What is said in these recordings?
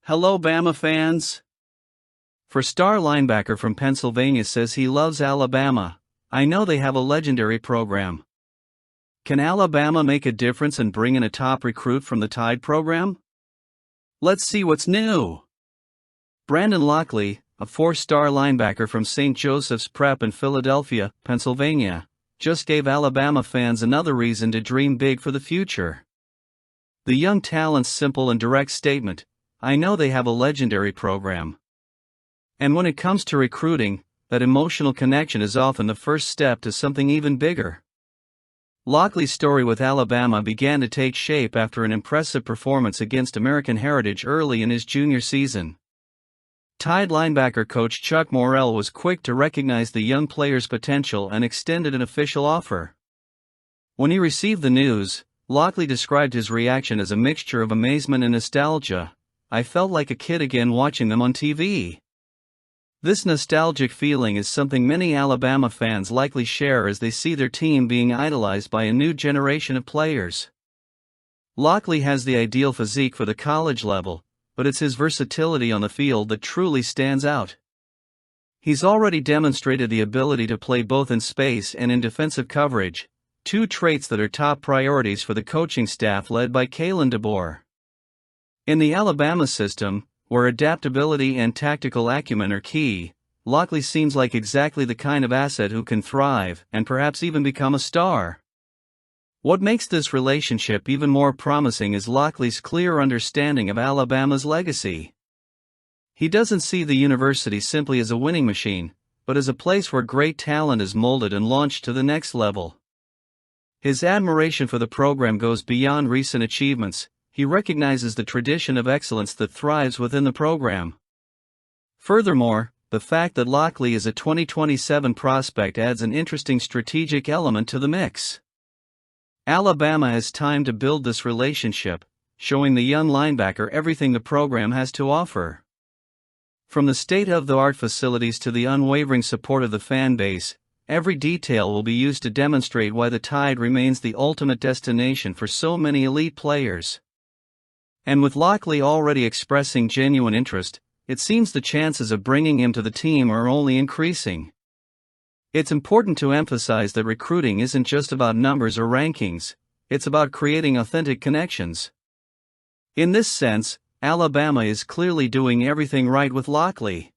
Hello Bama fans! For star linebacker from Pennsylvania says he loves Alabama. I know they have a legendary program. Can Alabama make a difference and bring in a top recruit from the Tide program? Let's see what's new. Brandon Lockley, a four-star linebacker from St. Joseph's Prep in Philadelphia, Pennsylvania, just gave Alabama fans another reason to dream big for the future. The young talent's simple and direct statement: I know they have a legendary program. And when it comes to recruiting, that emotional connection is often the first step to something even bigger. Lockley's story with Alabama began to take shape after an impressive performance against American Heritage early in his junior season. Tide linebacker coach Chuck Morrell was quick to recognize the young player's potential and extended an official offer. When he received the news, Lockley described his reaction as a mixture of amazement and nostalgia. I felt like a kid again watching them on TV. This nostalgic feeling is something many Alabama fans likely share as they see their team being idolized by a new generation of players. Lockley has the ideal physique for the college level, but it's his versatility on the field that truly stands out. He's already demonstrated the ability to play both in space and in defensive coverage, two traits that are top priorities for the coaching staff led by Kalen DeBoer. In the Alabama system, where adaptability and tactical acumen are key, Lockley seems like exactly the kind of asset who can thrive and perhaps even become a star. What makes this relationship even more promising is Lockley's clear understanding of Alabama's legacy. He doesn't see the university simply as a winning machine, but as a place where great talent is molded and launched to the next level. His admiration for the program goes beyond recent achievements. He recognizes the tradition of excellence that thrives within the program. Furthermore, the fact that Lockley is a 2027 prospect adds an interesting strategic element to the mix. Alabama has time to build this relationship, showing the young linebacker everything the program has to offer. From the state-of-the-art facilities to the unwavering support of the fan base, every detail will be used to demonstrate why the Tide remains the ultimate destination for so many elite players. And with Lockley already expressing genuine interest, it seems the chances of bringing him to the team are only increasing. It's important to emphasize that recruiting isn't just about numbers or rankings, it's about creating authentic connections. In this sense, Alabama is clearly doing everything right with Lockley.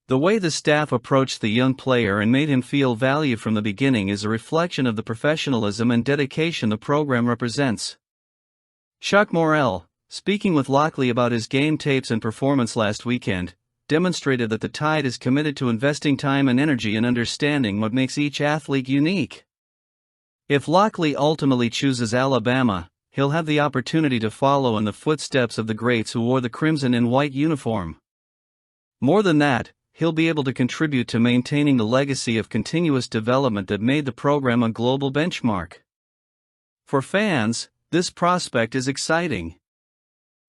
The way the staff approached the young player and made him feel valued from the beginning is a reflection of the professionalism and dedication the program represents. Chuck Morrell, speaking with Lockley about his game tapes and performance last weekend, demonstrated that the Tide is committed to investing time and energy in understanding what makes each athlete unique. If Lockley ultimately chooses Alabama, he'll have the opportunity to follow in the footsteps of the greats who wore the crimson and white uniform. More than that, he'll be able to contribute to maintaining the legacy of continuous development that made the program a global benchmark. For fans, this prospect is exciting.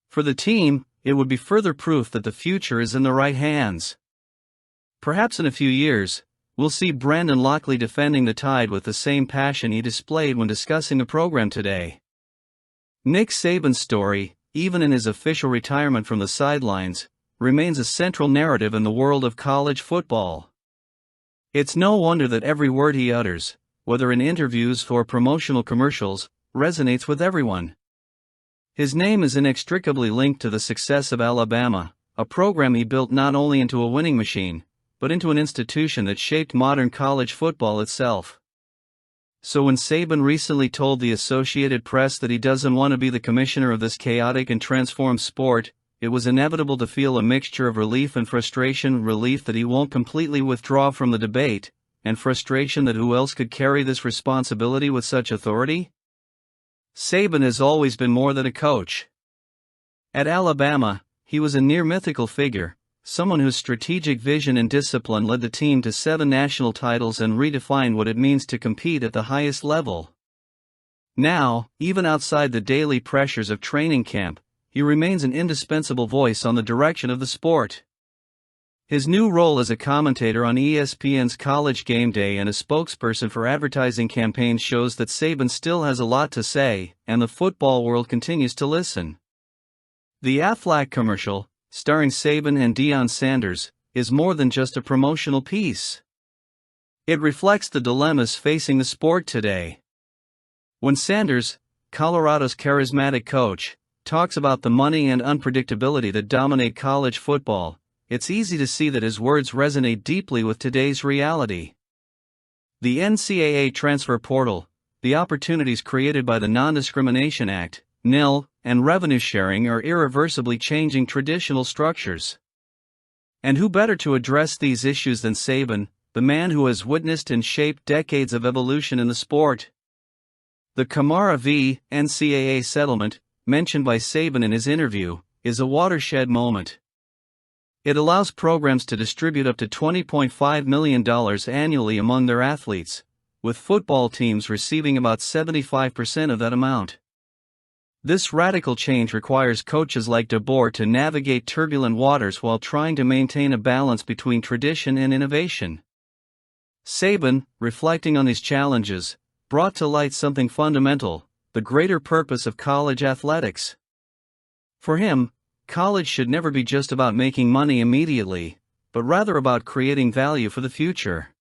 For the team, it would be further proof that the future is in the right hands. Perhaps in a few years, we'll see Brandon Lockley defending the Tide with the same passion he displayed when discussing the program today. Nick Saban's story, even in his official retirement from the sidelines, remains a central narrative in the world of college football. It's no wonder that every word he utters, whether in interviews or promotional commercials, resonates with everyone. His name is inextricably linked to the success of Alabama, a program he built not only into a winning machine, but into an institution that shaped modern college football itself. So when Saban recently told the Associated Press that he doesn't want to be the commissioner of this chaotic and transformed sport, it was inevitable to feel a mixture of relief and frustration, relief that he won't completely withdraw from the debate, and frustration that who else could carry this responsibility with such authority? Saban has always been more than a coach. At Alabama, he was a near-mythical figure, someone whose strategic vision and discipline led the team to 7 national titles and redefined what it means to compete at the highest level. Now, even outside the daily pressures of training camp, he remains an indispensable voice on the direction of the sport. His new role as a commentator on ESPN's College Game Day and a spokesperson for advertising campaigns shows that Saban still has a lot to say, and the football world continues to listen. The Aflac commercial, starring Saban and Deion Sanders, is more than just a promotional piece. It reflects the dilemmas facing the sport today. When Sanders, Colorado's charismatic coach, talks about the money and unpredictability that dominate college football, it's easy to see that his words resonate deeply with today's reality. The NCAA transfer portal, the opportunities created by the Non-Discrimination Act, NIL, and revenue sharing are irreversibly changing traditional structures. And who better to address these issues than Saban, the man who has witnessed and shaped decades of evolution in the sport? The Kamara v. NCAA settlement, mentioned by Saban in his interview, is a watershed moment. It allows programs to distribute up to $20.5 million annually among their athletes, with football teams receiving about 75% of that amount. This radical change requires coaches like DeBoer to navigate turbulent waters while trying to maintain a balance between tradition and innovation. Saban, reflecting on these challenges, brought to light something fundamental: the greater purpose of college athletics. For him, college should never be just about making money immediately, but rather about creating value for the future.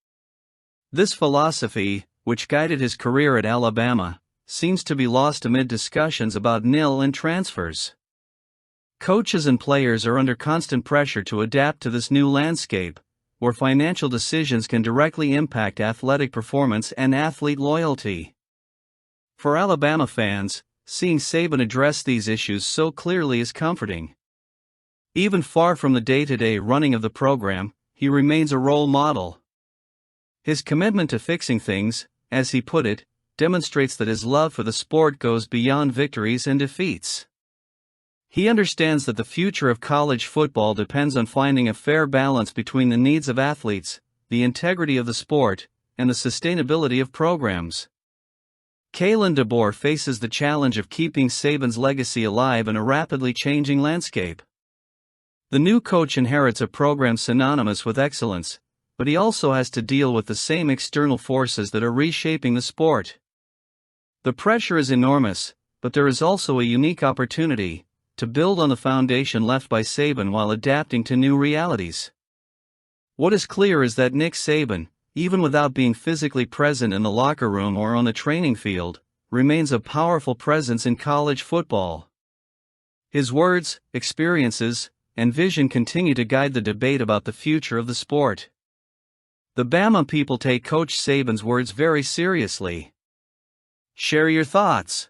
This philosophy, which guided his career at Alabama, seems to be lost amid discussions about NIL and transfers. Coaches and players are under constant pressure to adapt to this new landscape, where financial decisions can directly impact athletic performance and athlete loyalty. For Alabama fans, seeing Saban address these issues so clearly is comforting. Even far from the day-to-day running of the program, he remains a role model. His commitment to fixing things, as he put it, demonstrates that his love for the sport goes beyond victories and defeats. He understands that the future of college football depends on finding a fair balance between the needs of athletes, the integrity of the sport, and the sustainability of programs. Kalen DeBoer faces the challenge of keeping Saban's legacy alive in a rapidly changing landscape. The new coach inherits a program synonymous with excellence, but he also has to deal with the same external forces that are reshaping the sport. The pressure is enormous, but there is also a unique opportunity to build on the foundation left by Saban while adapting to new realities. What is clear is that Nick Saban, even without being physically present in the locker room or on the training field, remains a powerful presence in college football. His words, experiences, and vision continue to guide the debate about the future of the sport. The Bama people take Coach Saban's words very seriously. Share your thoughts.